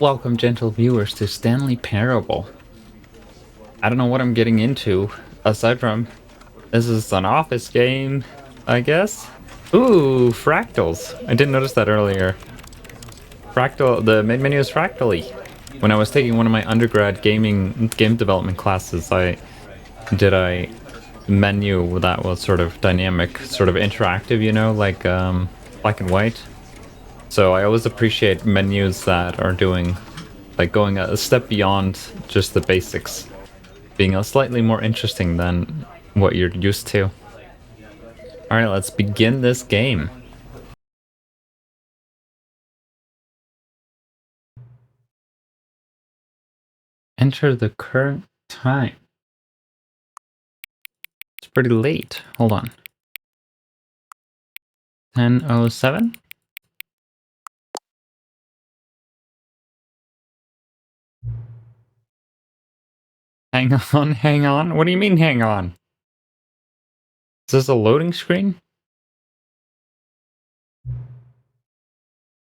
Welcome, gentle viewers, to Stanley Parable. I don't know what I'm getting into, aside from this is an office game, I guess. Ooh, fractals. I didn't notice that earlier. The main menu is fractally. When I was taking one of my undergrad game development classes, I did a menu that was sort of dynamic, sort of interactive, like black and white. So I always appreciate menus that are doing like going a step beyond just the basics, being a slightly more interesting than what you're used to. Alright, let's begin this game. Enter the current time. It's pretty late. Hold on. 10:07? Hang on, hang on. What do you mean, hang on? Is this a loading screen?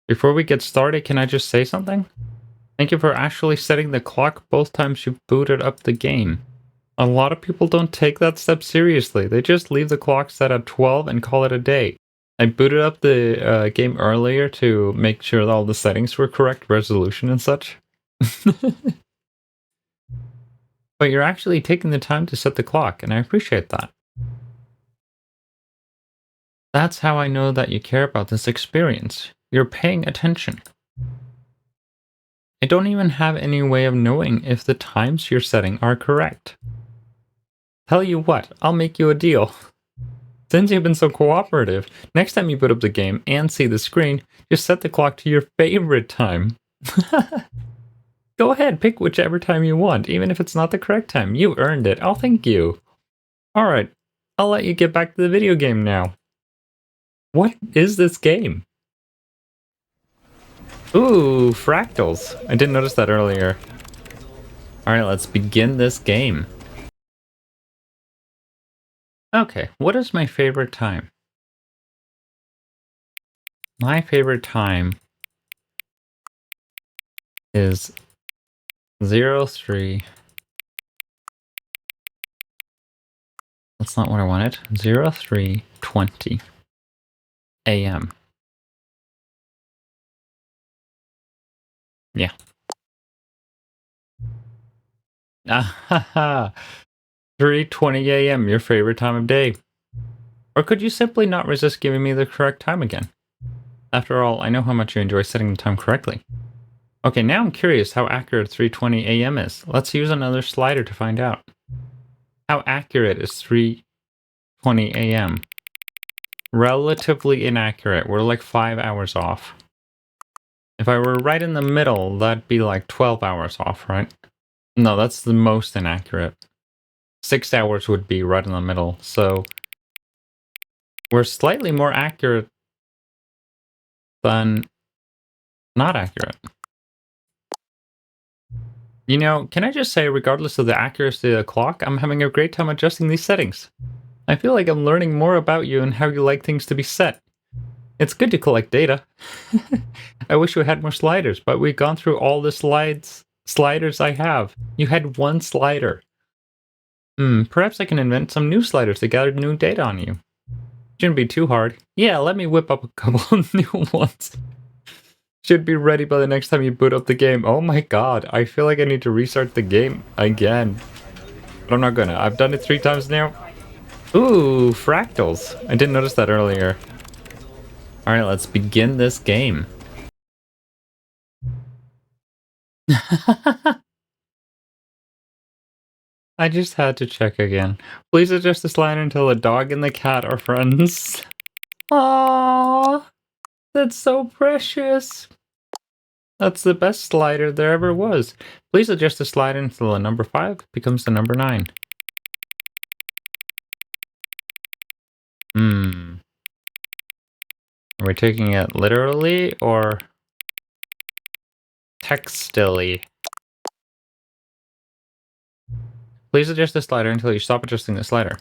Before we get started, can I just say something? Thank you for actually setting the clock both times you booted up the game. A lot of people don't take that step seriously. They just leave the clock set at 12 and call it a day. I booted up the game earlier to make sure that all the settings were correct, resolution and such. But you're actually taking the time to set the clock, and I appreciate that. That's how I know that you care about this experience. You're paying attention. I don't even have any way of knowing if the times you're setting are correct. Tell you what, I'll make you a deal. Since you've been so cooperative, next time you boot up the game and see the screen, just set the clock to your favorite time. Go ahead, pick whichever time you want, even if it's not the correct time. You earned it. Oh, thank you. Alright, I'll let you get back to the video game now. What is this game? Ooh, fractals. I didn't notice that earlier. Alright, let's begin this game. Okay, what is my favorite time? My favorite time is 03. That's not what I wanted. 03:20 a.m. Yeah. Ah, 3:20 a.m. Your favorite time of day. Or could you simply not resist giving me the correct time again? After all, I know how much you enjoy setting the time correctly. Okay, now I'm curious how accurate 3:20 a.m. is. Let's use another slider to find out. How accurate is 3:20 a.m.? Relatively inaccurate. We're like 5 hours off. If I were right in the middle, that'd be like 12 hours off, right? No, that's the most inaccurate. 6 hours would be right in the middle, so we're slightly more accurate than not accurate. You know, can I just say, regardless of the accuracy of the clock, I'm having a great time adjusting these settings. I feel like I'm learning more about you and how you like things to be set. It's good to collect data. I wish we had more sliders, but we've gone through all the sliders I have. You had one slider. Perhaps I can invent some new sliders to gather new data on you. Shouldn't be too hard. Yeah, let me whip up a couple of new ones. Should be ready by the next time you boot up the game. Oh my god, I feel like I need to restart the game again. But I'm not gonna. I've done it 3 times now. Ooh, fractals. I didn't notice that earlier. Alright, let's begin this game. I just had to check again. Please adjust the slider until the dog and the cat are friends. Aww, that's so precious. That's the best slider there ever was. Please adjust the slider until the number 5 becomes the number 9. Are we taking it literally or textily? Please adjust the slider until you stop adjusting the slider.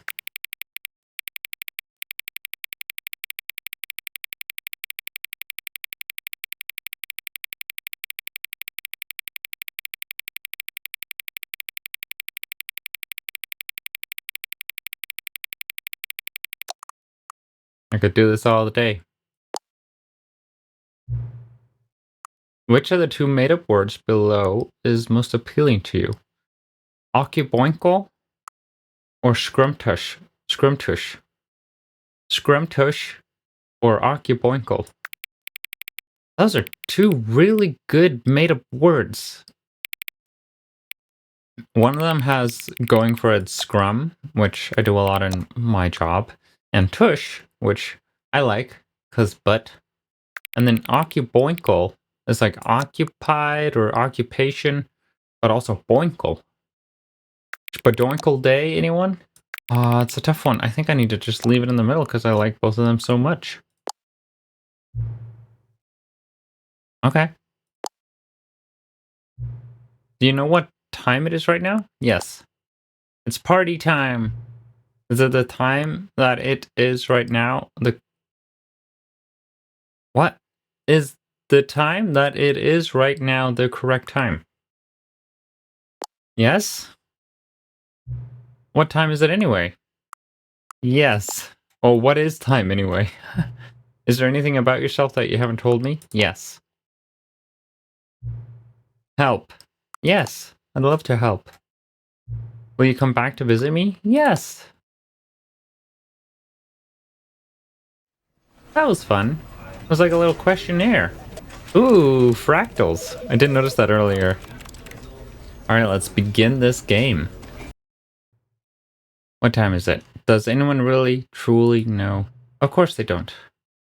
I could do this all day. Which of the two made-up words below is most appealing to you? Occuboinkle or scrumtush? Scrumtush. Scrumtush or occuboinkle? Those are two really good made-up words. One of them has going for it scrum, which I do a lot in my job, and tush, which I like, cause butt. And then occuboinkle is like occupied or occupation, but also boinkle. Spadoinkle day, anyone? It's a tough one. I think I need to just leave it in the middle because I like both of them so much. Okay. Do you know what time it is right now? Yes. It's party time. Is it the time that it is right now? What? Is the time that it is right now the correct time? Yes? What time is it anyway? Yes. Oh, what is time anyway? Is there anything about yourself that you haven't told me? Yes. Help. Yes. I'd love to help. Will you come back to visit me? Yes. That was fun. It was like a little questionnaire. Ooh, fractals. I didn't notice that earlier. Alright, let's begin this game. What time is it? Does anyone really, truly know? Of course they don't.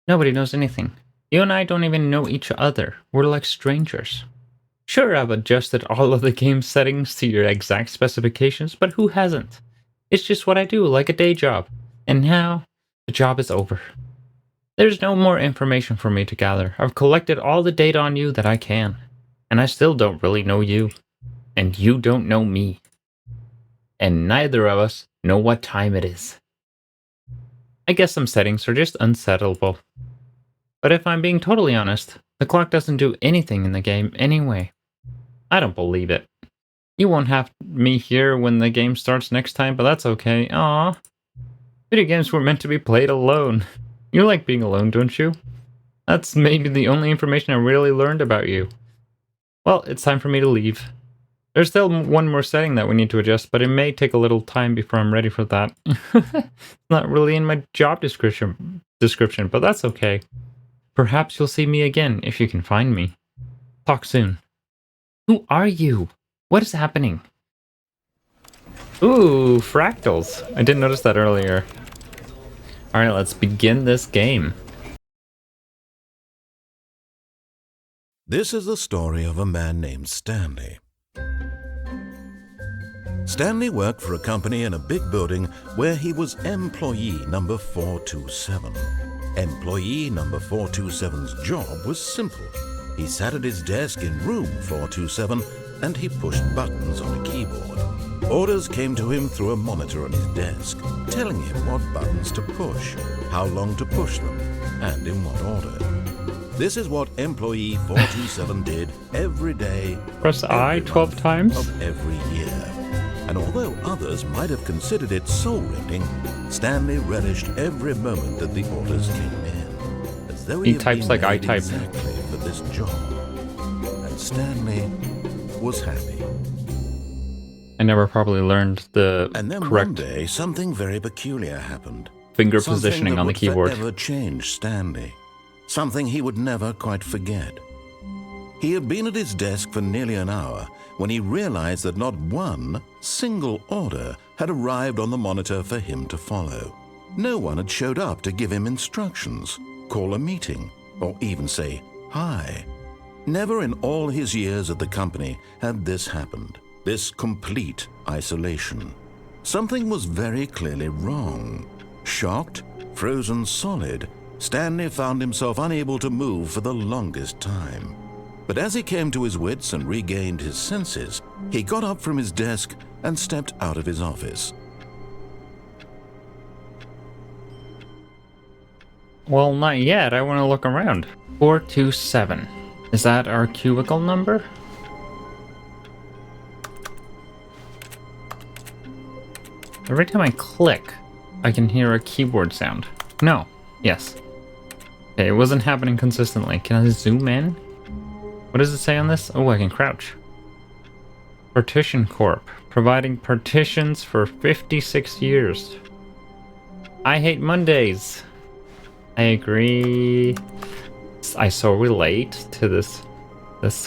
Nobody knows anything. You and I don't even know each other. We're like strangers. Sure, I've adjusted all of the game settings to your exact specifications, but who hasn't? It's just what I do, like a day job. And now, the job is over. There's no more information for me to gather. I've collected all the data on you that I can. And I still don't really know you. And you don't know me. And neither of us know what time it is. I guess some settings are just unsettable. But if I'm being totally honest, the clock doesn't do anything in the game anyway. I don't believe it. You won't have me here when the game starts next time, but that's okay. Aww. Video games were meant to be played alone. You like being alone, don't you? That's maybe the only information I really learned about you. Well, it's time for me to leave. There's still one more setting that we need to adjust, but it may take a little time before I'm ready for that. It's not really in my job description, but that's okay. Perhaps you'll see me again if you can find me. Talk soon. Who are you? What is happening? Ooh, fractals. I didn't notice that earlier. Alright, let's begin this game. This is the story of a man named Stanley. Stanley worked for a company in a big building where he was employee number 427. Employee number 427's job was simple. He sat at his desk in room 427 and he pushed buttons on a keyboard. Orders came to him through a monitor on his desk, telling him what buttons to push, how long to push them, and in what order. This is what employee 427 did every day. Press I 12 times. Of every year. And although others might have considered it soul-rending, Stanley relished every moment that the orders came in, as though He had types been like I made type. exactly for this job. And Stanley was happy. I never probably learned the And then one correct day, something very peculiar happened. finger Something positioning that on the would keyboard. forever change Stanley. Something he would never quite forget. He had been at his desk for nearly an hour when he realized that not one single order had arrived on the monitor for him to follow. No one had showed up to give him instructions, call a meeting, or even say hi. Never in all his years at the company had this happened, this complete isolation. Something was very clearly wrong. Shocked, frozen solid, Stanley found himself unable to move for the longest time. But as he came to his wits and regained his senses, he got up from his desk and stepped out of his office. Well, not yet. I want to look around. 427. Is that our cubicle number? Every time I click, I can hear a keyboard sound. No, Yes. Okay, it wasn't happening consistently. Can I zoom in? What does it say on this? Oh, I can crouch. Partition Corp. Providing partitions for 56 years. I hate Mondays. I agree. I so relate to this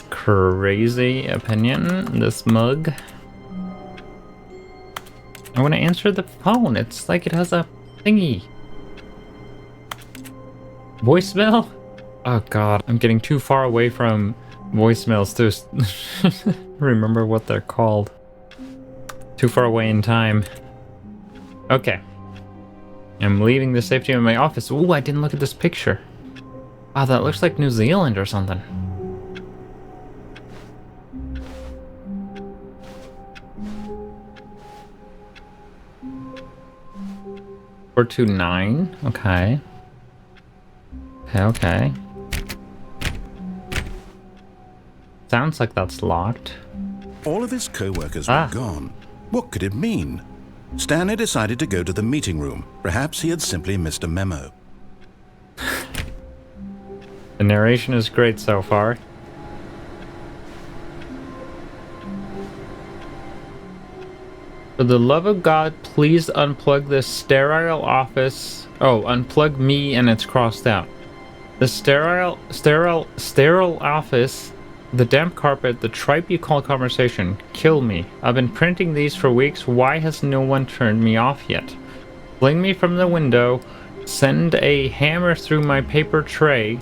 crazy opinion, this mug. I want to answer the phone. It's like it has a thingy. Voicemail? Oh god, I'm getting too far away from voicemails to remember what they're called. Too far away in time. Okay. I'm leaving the safety of my office. Ooh, I didn't look at this picture. Wow, that looks like New Zealand or something. Four two nine. Okay. Okay. Sounds like that's locked. All of his co-workers were gone. What could it mean? Stanley decided to go to the meeting room. Perhaps he had simply missed a memo. The narration is great so far. For the love of God, please unplug this sterile office. Oh, unplug me and it's crossed out. The sterile office, the damp carpet, the tripe you call conversation. Kill me. I've been printing these for weeks. Why has no one turned me off yet? Fling me from the window. Send a hammer through my paper tray.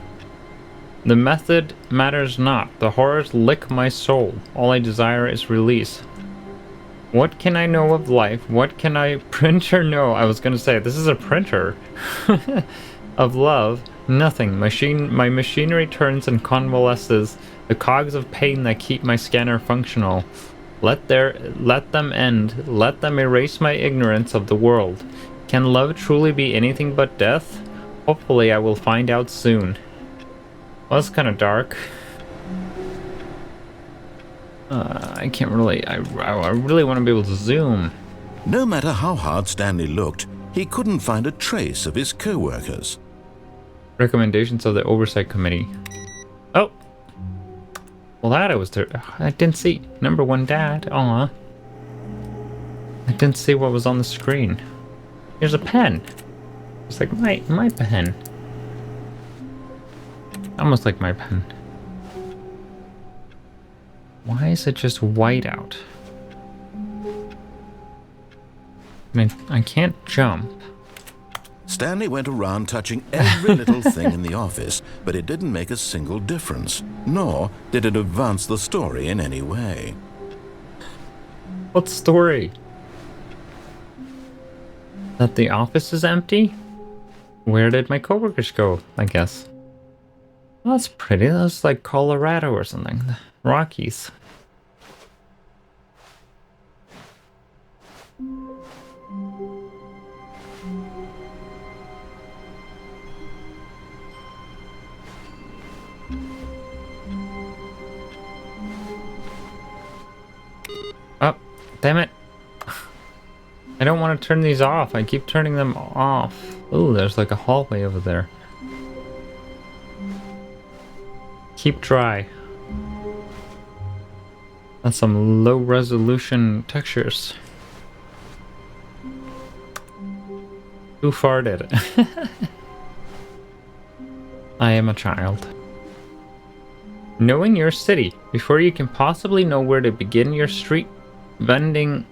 The method matters not. The horrors lick my soul. All I desire is release. What can I know of life? What can I printer know? I was gonna say, this is a printer. Of love, nothing. My machinery turns and convalesces. The cogs of pain that keep my scanner functional. Let them end. Let them erase my ignorance of the world. Can love truly be anything but death? Hopefully I will find out soon. Well, that's kind of dark. I can't really... I really want to be able to zoom. No matter how hard Stanley looked, he couldn't find a trace of his co-workers. Recommendations of the Oversight Committee. Oh! Well, that I was there. I didn't see. Number 1 dad. Aw. I didn't see what was on the screen. Here's a pen. It's like my pen. Almost like my pen. Why is it just white out? I mean, I can't jump. Stanley went around touching every little thing in the office, but it didn't make a single difference, nor did it advance the story in any way. What story? That the office is empty? Where did my coworkers go, I guess? Oh, that's pretty. That's like Colorado or something. The Rockies. Oh, damn it. I don't want to turn these off. I keep turning them off. Oh, there's like a hallway over there. Keep dry. That's some low resolution textures. Who farted? I am a child. Knowing your city before you can possibly know where to begin your street vending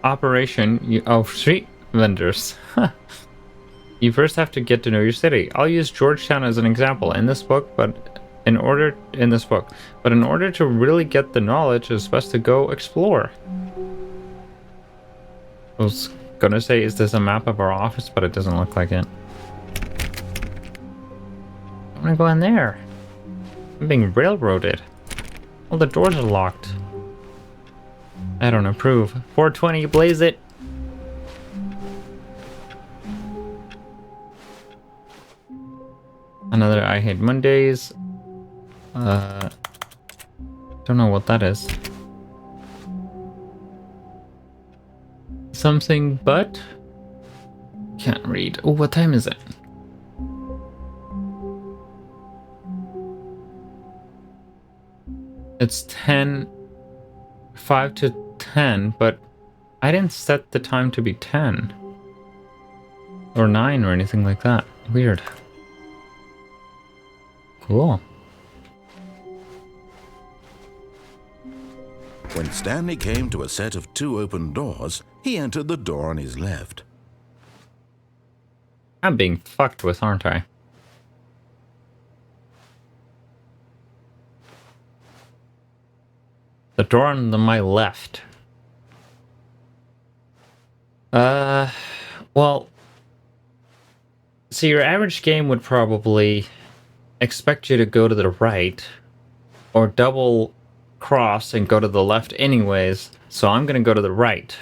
operation. Street vendors. You first have to get to know your city. I'll use Georgetown as an example in this book, but in order to really get the knowledge, it's best to go explore. I was gonna say, is this a map of our office? But it doesn't look like it. I wanna go in there. I'm being railroaded. All the doors are locked. I don't approve. 420, blaze it. Another I Hate Mondays. Don't know what that is. Something but... Can't read. Oh, what time is it? It's 5 to 10, but I didn't set the time to be 10. Or 9 or anything like that. Weird. Cool. When Stanley came to a set of 2 open doors, he entered the door on his left. I'm being fucked with, aren't I? The door on my left. Well, so your average game would probably expect you to go to the right or double cross and go to the left anyways, so I'm gonna go to the right.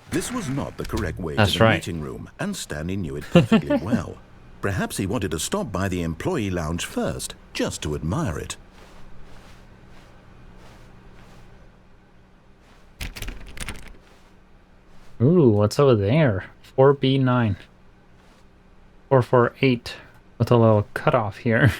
This was not the correct way That's to the right. meeting room, and Stanley knew it perfectly well. Perhaps he wanted to stop by the employee lounge first, just to admire it. Ooh, what's over there? 4B9. 448 with a little cutoff here.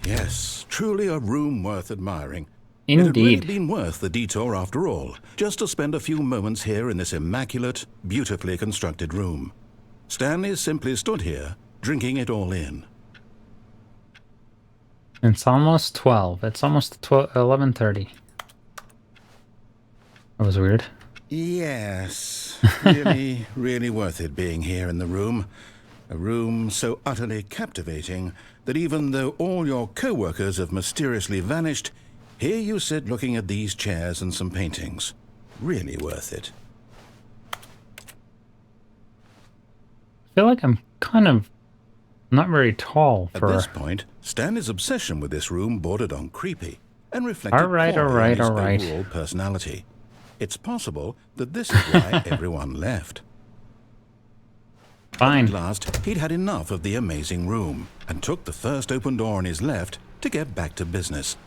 Yes, truly a room worth admiring. It had really Indeed. been worth the detour after all, just to spend a few moments here in this immaculate, beautifully constructed room. Stanley simply stood here, drinking it all in. It's almost 12. It's almost 11:30. That was weird. Yes, really, really worth it being here in the room. A room so utterly captivating that even though all your co-workers have mysteriously vanished, here you sit looking at these chairs and some paintings. Really worth it. I feel like I'm kind of not very tall At for... this point, Stanley's obsession with this room bordered on creepy and reflected All right. poorly on his overall personality. It's possible that this is why everyone left. Fine. At last, he'd had enough of the amazing room and took the first open door on his left to get back to business.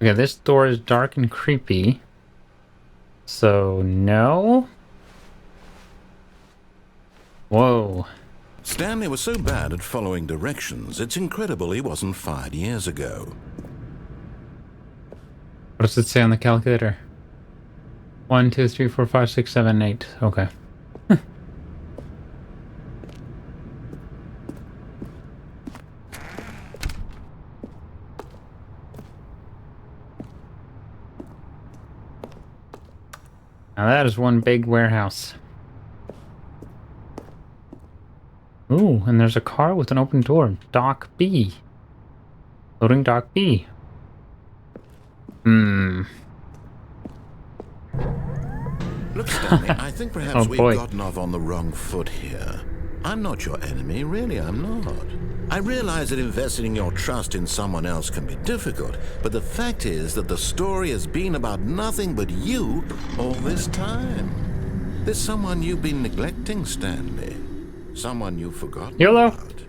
Okay, this door is dark and creepy. So, no? Whoa. Stanley was so bad at following directions, it's incredible he wasn't fired years ago. What does it say on the calculator? 1, 2, 3, 4, 5, 6, 7, 8. Okay. Now that is one big warehouse. Ooh, and there's a car with an open door. Dock B. Loading Dock B. Look, Stanley, I think perhaps Oh, we've boy. gotten off on the wrong foot here. I'm not your enemy, really, I'm not. I realize that investing your trust in someone else can be difficult, but the fact is that the story has been about nothing but you all this time. There's someone you've been neglecting, Stanley. Someone you've forgotten YOLO. about.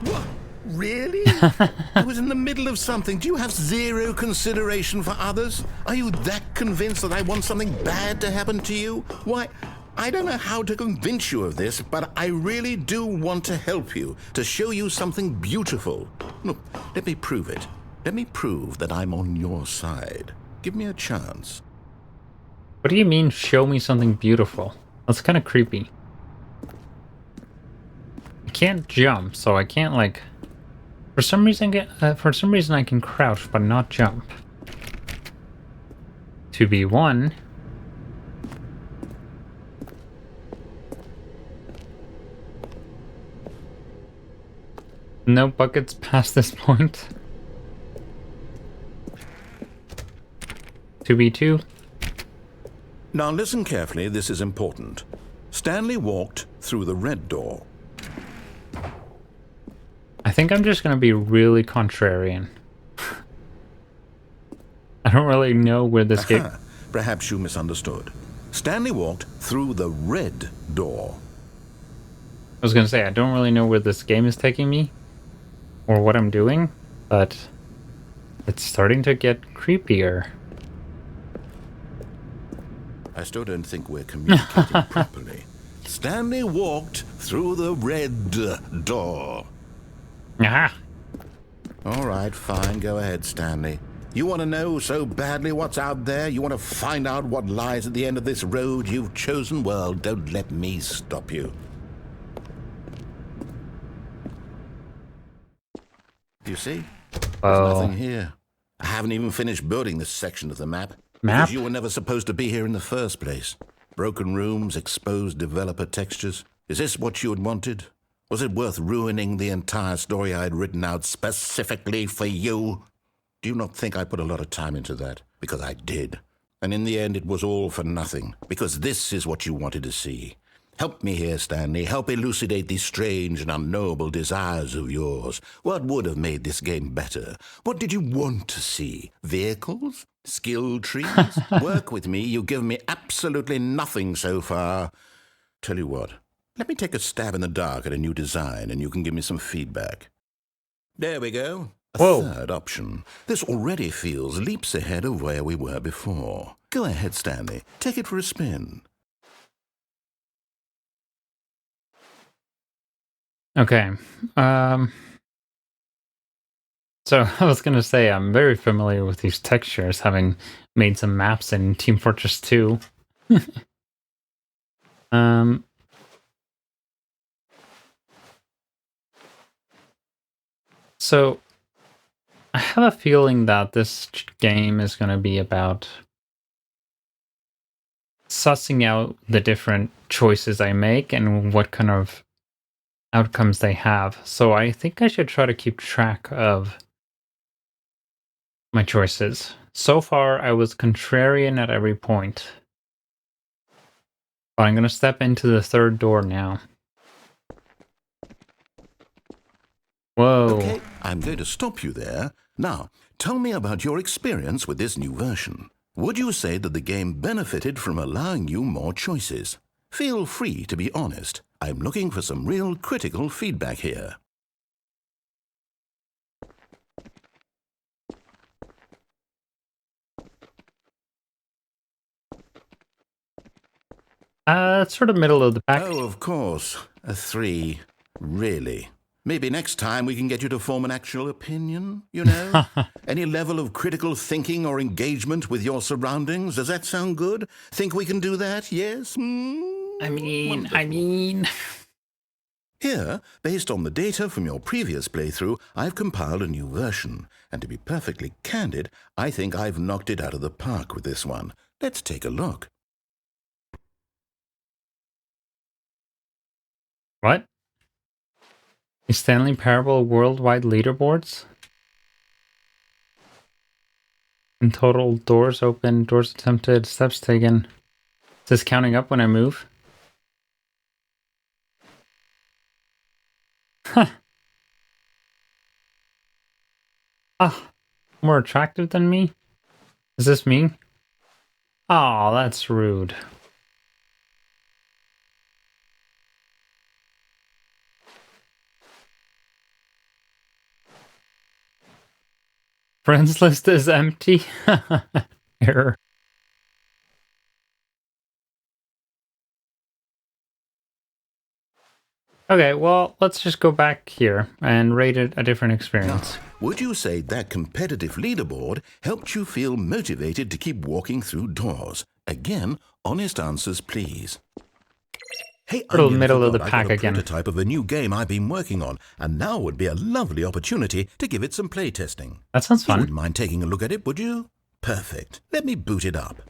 What? Really? I was in the middle of something. Do you have zero consideration for others? Are you that convinced that I want something bad to happen to you? Why, I don't know how to convince you of this, but I really do want to help you, to show you something beautiful. Look, let me prove it. Let me prove that I'm on your side. Give me a chance. What do you mean, show me something beautiful? That's kind of creepy. I can't jump, so I can't, like... For some reason I can crouch, but not jump. 2B1. No buckets past this point. 2B2. Now listen carefully, this is important. Stanley walked through the red door. I think I'm just gonna be really contrarian. I don't really know where this game... Aha, perhaps you misunderstood. Stanley walked through the red door. I was gonna say, I don't really know where this game is taking me. Or what I'm doing. But... it's starting to get creepier. I still don't think we're communicating properly. Stanley walked through the red door. Ah. All right, fine. Go ahead, Stanley. You want to know so badly what's out there? You want to find out what lies at the end of this road you've chosen? Well, don't let me stop you. You see? There's nothing here. I haven't even finished building this section of the map. Map? Because you were never supposed to be here in the first place. Broken rooms, exposed developer textures. Is this what you had wanted? Was it worth ruining the entire story I had written out specifically for you? Do you not think I put a lot of time into that? Because I did. And in the end, it was all for nothing. Because this is what you wanted to see. Help me here, Stanley. Help elucidate these strange and unknowable desires of yours. What would have made this game better? What did you want to see? Vehicles? Skill trees? Work with me. You've given me absolutely nothing so far. Tell you what. Let me take a stab in the dark at a new design, and you can give me some feedback. There we go. A third option. This already feels leaps ahead of where we were before. Go ahead, Stanley. Take it for a spin. Okay. So I was going to say I'm very familiar with these textures, having made some maps in Team Fortress 2. So I have a feeling that this game is going to be about sussing out the different choices I make and what kind of outcomes they have. So I think I should try to keep track of my choices. So far, I was contrarian at every point. But I'm going to step into the third door now. Whoa. Okay, I'm going to stop you there. Now, tell me about your experience with this new version. Would you say that the game benefited from allowing you more choices? Feel free to be honest. I'm looking for some real critical feedback here. It's sort of middle of the pack. Oh, of course. A 3. Really? Maybe next time we can get you to form an actual opinion, you know? Any level of critical thinking or engagement with your surroundings? Does that sound good? Think we can do that? Yes? I mean... Here, based on the data from your previous playthrough, I've compiled a new version. And to be perfectly candid, I think I've knocked it out of the park with this one. Let's take a look. What? Is Stanley Parable worldwide leaderboards? In total, doors open, doors attempted, steps taken. Is this counting up when I move? Huh. Ah, more attractive than me? Is this me? Oh, that's rude. Friends list is empty. Error. Okay, well, let's just go back here and rate it a different experience. Now, would you say that competitive leaderboard helped you feel motivated to keep walking through doors? Again, honest answers, please. Hey, Little middle of the pack I got a again. prototype of a new game I've been working on, and now would be a lovely opportunity to give it some playtesting. That sounds You fun. wouldn't mind taking a look at it, would you? Perfect. Let me boot it up.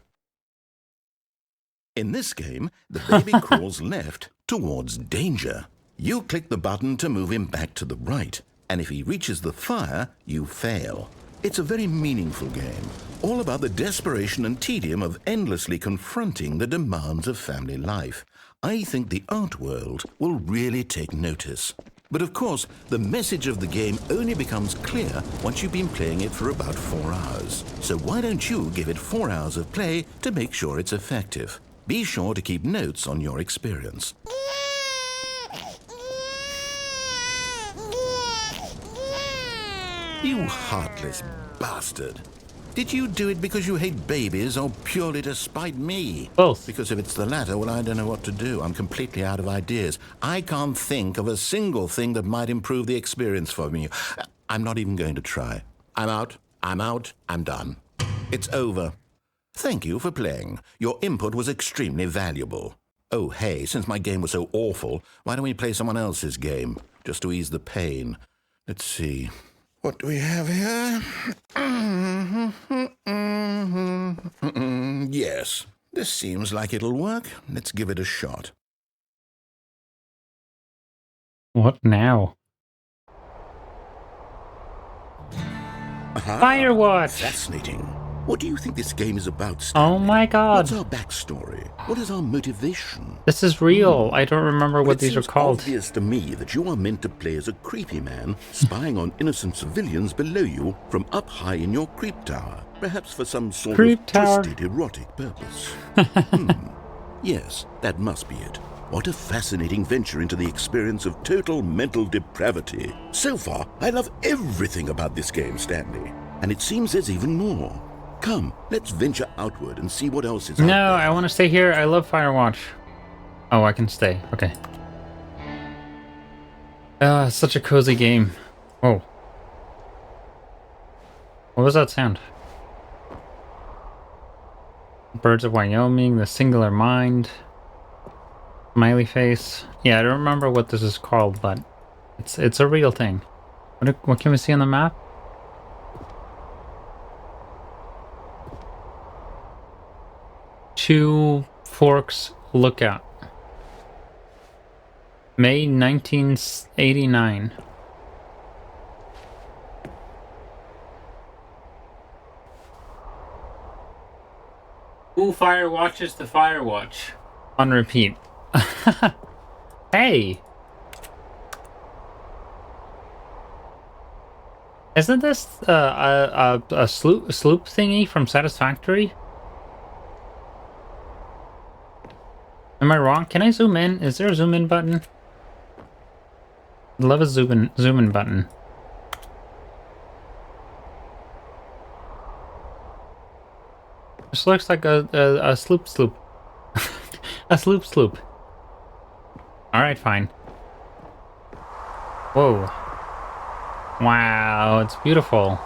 In this game, the baby crawls left towards danger. You click the button to move him back to the right, and if he reaches the fire, you fail. It's a very meaningful game, all about the desperation and tedium of endlessly confronting the demands of family life. I think the art world will really take notice. But of course, the message of the game only becomes clear once you've been playing it for about 4 hours. So why don't you give it 4 hours of play to make sure it's effective? Be sure to keep notes on your experience. You heartless bastard. Did you do it because you hate babies or purely to spite me? Both. Because if it's the latter, well, I don't know what to do. I'm completely out of ideas. I can't think of a single thing that might improve the experience for me. I'm not even going to try. I'm out. I'm done. It's over. Thank you for playing. Your input was extremely valuable. Oh, hey, since my game was so awful, why don't we play someone else's game, just to ease the pain? Let's see. What do we have here? Yes, this seems like it'll work. Let's give it a shot. What now? Firewatch! Fascinating. What do you think this game is about, Stanley? Oh my god. What's our backstory? What is our motivation? This is real. I don't remember what these are called. It's obvious to me that you are meant to play as a creepy man spying on innocent civilians below you from up high in your creep tower, perhaps for some sort of twisted erotic purpose. Yes, that must be it. What a fascinating venture into the experience of total mental depravity. So far, I love everything about this game, Stanley. And it seems there's even more. Come, let's venture outward and see what else is out there. No, I want to stay here. I love Firewatch. Oh, I can stay. Okay. Such a cozy game. Whoa. What was that sound? Birds of Wyoming, The Singular Mind, Smiley Face. Yeah, I don't remember what this is called, but it's a real thing. What can we see on the map? Two Forks Lookout. May 1989. Who fire watches the Firewatch? On repeat. Hey! Isn't this a sloop thingy from Satisfactory? Am I wrong? Can I zoom in? Is there a zoom in button? I'd love a zoom in button. This looks like a sloop. A sloop. Alright, fine. Whoa. Wow, it's beautiful.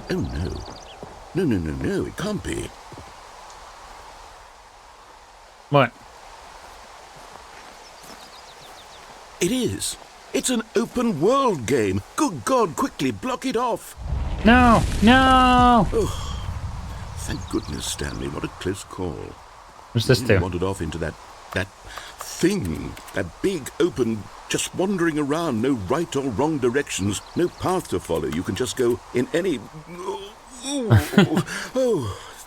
Oh no. No, it can't be. What? It is. It's an open world game. Good God, quickly block it off. No! No! Thank goodness, Stanley. What a close call. What's this do? Wandered off into that thing. That big, open, just wandering around. No right or wrong directions. No path to follow. You can just go in any...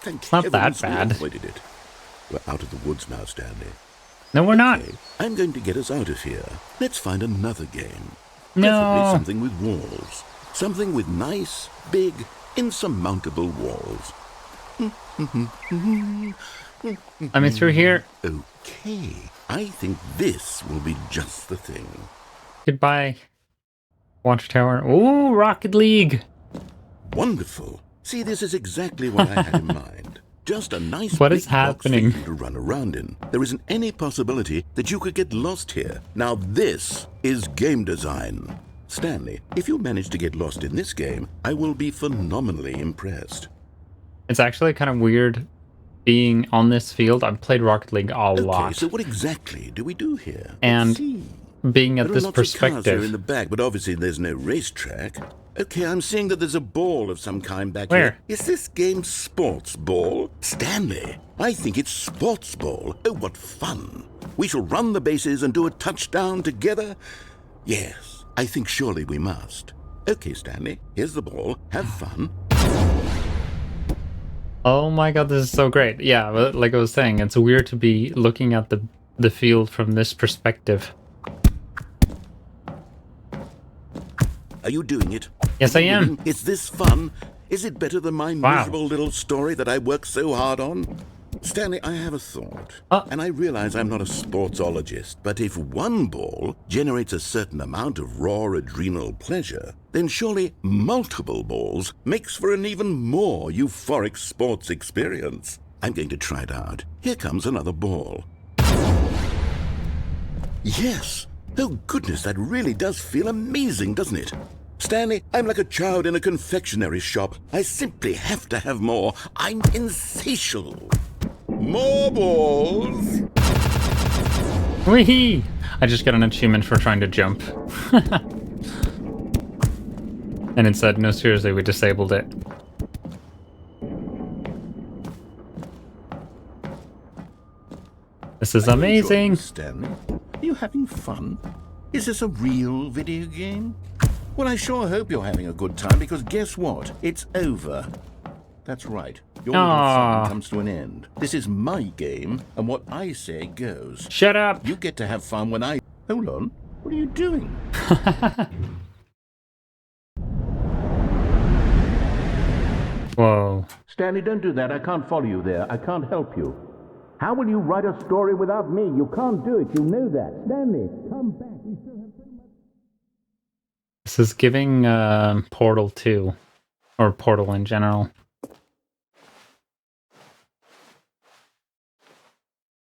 Thank It's not heavens that bad. we avoided it. We're out of the woods now, Stanley. No, we're not. Okay, I'm going to get us out of here. Let's find another game. No. Preferably something with walls. Something with nice, big, insurmountable walls. Let me through here. Okay, I think this will be just the thing. Goodbye. Watchtower. Ooh, Rocket League. Wonderful. See, this is exactly what I had in mind. Just a nice What big is box for happening? you to run around in. There isn't any possibility that you could get lost here. Now this is game design. Stanley, if you manage to get lost in this game, I will be phenomenally impressed. It's actually kind of weird being on this field. I've played Rocket League a Okay, lot. so what exactly do we do here? And Let's see. being at There are this lots of cars here in perspective. the back, but obviously there's no racetrack. Okay, I'm seeing that there's a ball of some kind back Where? here. Is this game sports ball? Stanley, I think it's sports ball. Oh, what fun. We shall run the bases and do a touchdown together? Yes, I think surely we must. Okay, Stanley, here's the ball. Have fun. Oh my god, this is so great. Yeah, but like I was saying, it's weird to be looking at the field from this perspective. Are you doing it? Yes, I am. Is this fun? Is it better than my Wow. miserable little story that I worked so hard on? Stanley, I have a thought. And I realize I'm not a sportsologist, but if one ball generates a certain amount of raw adrenal pleasure, then surely multiple balls makes for an even more euphoric sports experience. I'm going to try it out. Here comes another ball. Yes! Oh goodness, that really does feel amazing, doesn't it? Stanley, I'm like a child in a confectionery shop. I simply have to have more. I'm insatiable. More balls! Wee! I just got an achievement for trying to jump. And it said, no, seriously, we disabled it. This is amazing. Stanley, are you having fun? Is this a real video game? Well, I sure hope you're having a good time, because guess what? It's over. That's right. Your little fun comes to an end. This is my game, and what I say goes. Shut up! You get to have fun when I... Hold on. What are you doing? Whoa. Stanley, don't do that. I can't follow you there. I can't help you. How will you write a story without me? You can't do it. You know that. Stanley, come back. We still have so much... This is giving Portal 2. Or Portal in general.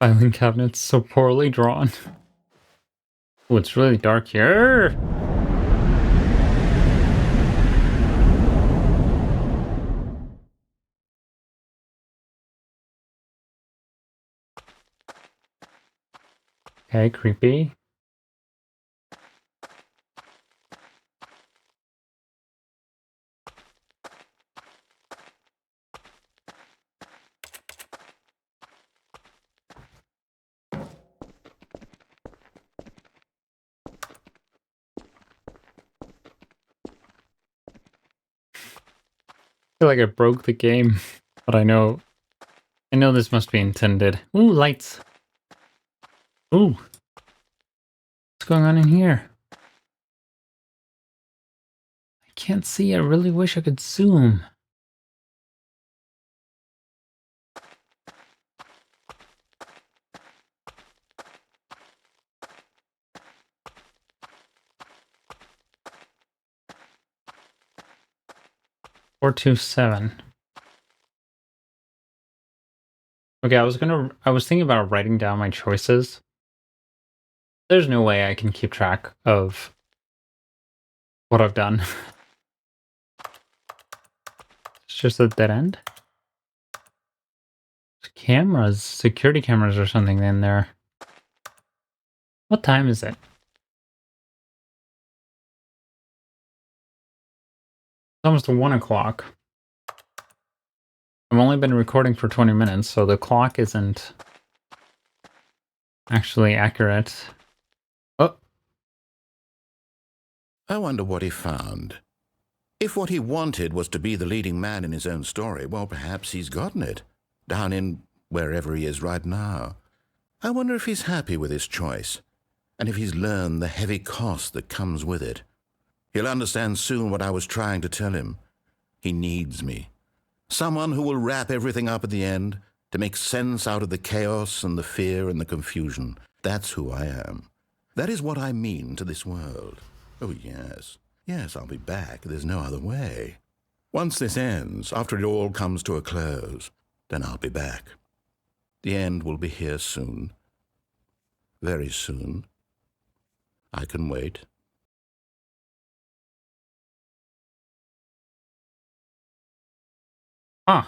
Filing cabinets so poorly drawn. Oh, it's really dark here. Okay, creepy. I feel like I broke the game, but I know this must be intended. Ooh, lights. Ooh. What's going on in here? I can't see. I really wish I could zoom. Four, 2, 7. Okay, I was thinking about writing down my choices. There's no way I can keep track of what I've done. It's just a dead end. There's cameras, security cameras or something in there. What time is it? It's almost 1 o'clock. I've only been recording for 20 minutes, so the clock isn't actually accurate. Oh. I wonder what he found. If what he wanted was to be the leading man in his own story, well, perhaps he's gotten it. Down in wherever he is right now. I wonder if he's happy with his choice, and if he's learned the heavy cost that comes with it. He'll understand soon what I was trying to tell him. He needs me. Someone who will wrap everything up at the end, to make sense out of the chaos and the fear and the confusion. That's who I am. That is what I mean to this world. Oh, yes. Yes, I'll be back. There's no other way. Once this ends, after it all comes to a close, then I'll be back. The end will be here soon. Very soon. I can wait. Huh.